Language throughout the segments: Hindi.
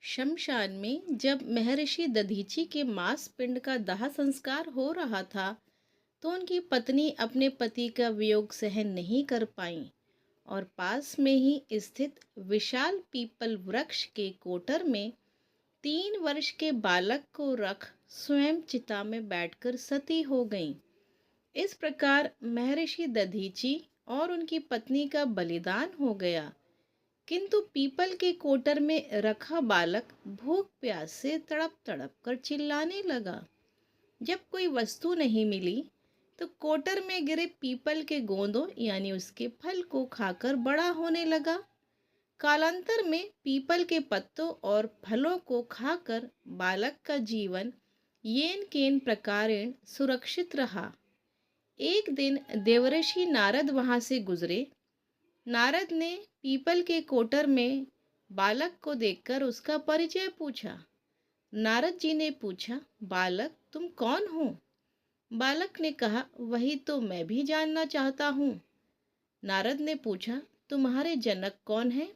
शमशान में जब महर्षि दधीची के मांस पिंड का दाह संस्कार हो रहा था, तो उनकी पत्नी अपने पति का वियोग सहन नहीं कर पाई और पास में ही स्थित विशाल पीपल वृक्ष के कोटर में 3 वर्ष के बालक को रख स्वयं चिता में बैठकर सती हो गईं। इस प्रकार महर्षि दधीची और उनकी पत्नी का बलिदान हो गया। किंतु पीपल के कोटर में रखा बालक भूख प्यास से तड़प तड़प कर चिल्लाने लगा। जब कोई वस्तु नहीं मिली तो कोटर में गिरे पीपल के गोंदों यानी उसके फल को खाकर बड़ा होने लगा। कालांतर में पीपल के पत्तों और फलों को खाकर बालक का जीवन येन केन प्रकारेण सुरक्षित रहा। एक दिन देवर्षि नारद वहां से गुजरे। नारद ने पीपल के कोटर में बालक को देखकर उसका परिचय पूछा। नारद जी ने पूछा, बालक तुम कौन हो? बालक ने कहा, वही तो मैं भी जानना चाहता हूँ। नारद ने पूछा, तुम्हारे जनक कौन है?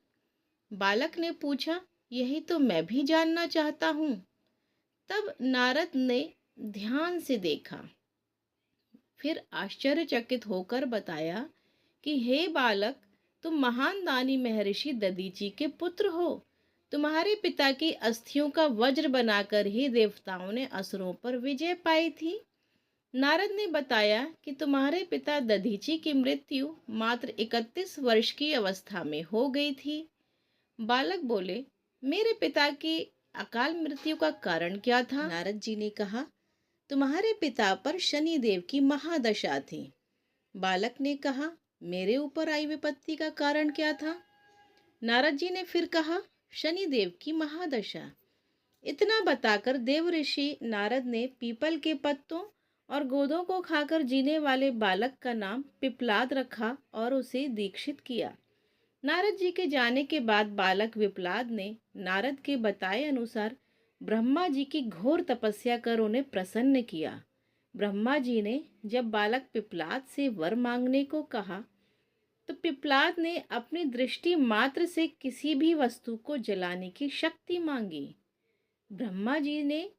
बालक ने पूछा, यही तो मैं भी जानना चाहता हूँ। तब नारद ने ध्यान से देखा, फिर आश्चर्यचकित होकर बताया कि हे बालक, तुम महान दानी महर्षि दधीची के पुत्र हो। तुम्हारे पिता की अस्थियों का वज्र बनाकर ही देवताओं ने असुरों पर विजय पाई थी। नारद ने बताया कि तुम्हारे पिता दधीची की मृत्यु मात्र 31 वर्ष की अवस्था में हो गई थी। बालक बोले, मेरे पिता की अकाल मृत्यु का कारण क्या था? नारद जी ने कहा, तुम्हारे पिता पर शनि देव की महादशा थी। बालक ने कहा, मेरे ऊपर आई विपत्ति का कारण क्या था? नारद जी ने फिर कहा, शनि देव की महादशा। इतना बताकर देवऋषि नारद ने पीपल के पत्तों और गोदों को खाकर जीने वाले बालक का नाम पिपलाद रखा और उसे दीक्षित किया। नारद जी के जाने के बाद बालक विपलाद ने नारद के बताए अनुसार ब्रह्मा जी की घोर तपस्या कर उन्हें प्रसन्न किया। ब्रह्मा जी ने जब बालक पिपलाद से वर मांगने को कहा तो पिपलाद ने अपनी दृष्टि मात्र से किसी भी वस्तु को जलाने की शक्ति मांगी। ब्रह्मा जी ने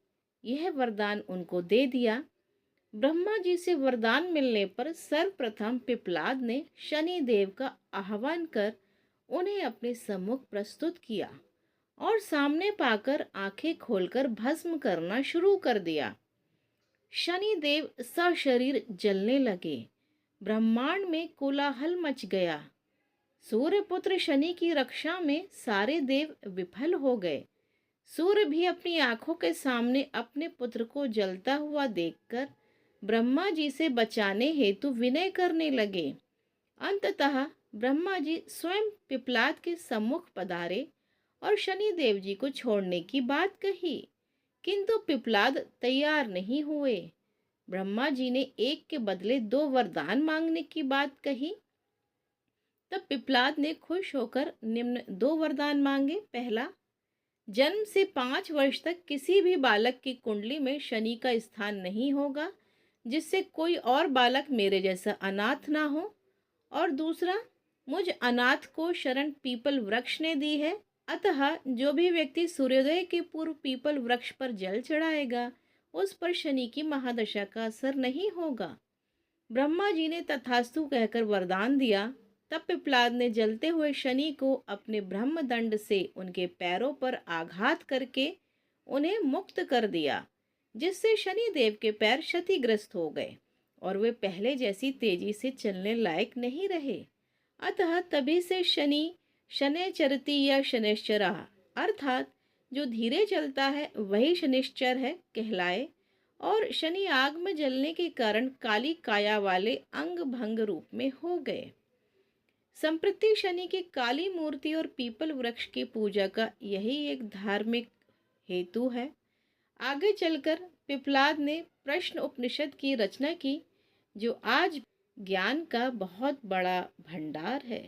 यह वरदान उनको दे दिया। ब्रह्मा जी से वरदान मिलने पर सर्वप्रथम पिपलाद ने शनि देव का आह्वान कर उन्हें अपने सम्मुख प्रस्तुत किया और सामने पाकर आंखें खोलकर भस्म करना शुरू कर दिया। शनि देव सशरीर जलने लगे। ब्रह्मांड में कोलाहल मच गया। सूर्यपुत्र शनि की रक्षा में सारे देव विफल हो गए। सूर्य भी अपनी आंखों के सामने अपने पुत्र को जलता हुआ देखकर ब्रह्मा जी से बचाने हेतु विनय करने लगे। अंततः ब्रह्मा जी स्वयं पिपलाद के सम्मुख पधारे और शनि देव जी को छोड़ने की बात कही, किंतु पिपलाद तैयार नहीं हुए। ब्रह्मा जी ने एक के बदले 2 वरदान मांगने की बात कही। तब पिपलाद ने खुश होकर निम्न 2 वरदान मांगे। पहला, जन्म से 5 वर्ष तक किसी भी बालक की कुंडली में शनि का स्थान नहीं होगा, जिससे कोई और बालक मेरे जैसा अनाथ ना हो। और दूसरा, मुझ अनाथ को शरण पीपल वृक्ष ने दी है, अतः जो भी व्यक्ति सूर्योदय के पूर्व पीपल वृक्ष पर जल चढ़ाएगा उस पर शनि की महादशा का असर नहीं होगा। ब्रह्मा जी ने तथास्तु कहकर वरदान दिया। तब पिपलाद ने जलते हुए शनि को अपने ब्रह्मदंड से उनके पैरों पर आघात करके उन्हें मुक्त कर दिया, जिससे शनि देव के पैर क्षतिग्रस्त हो गए और वे पहले जैसी तेजी से चलने लायक नहीं रहे। अतः तभी से शनि शनैश्चरति या शनैश्चरा अर्थात जो धीरे चलता है वही शनिश्चर है कहलाए, और शनि आग में जलने के कारण काली काया वाले अंग भंग रूप में हो गए। संप्रति शनि की काली मूर्ति और पीपल वृक्ष की पूजा का यही एक धार्मिक हेतु है। आगे चलकर पिपलाद ने प्रश्न उपनिषद की रचना की, जो आज ज्ञान का बहुत बड़ा भंडार है।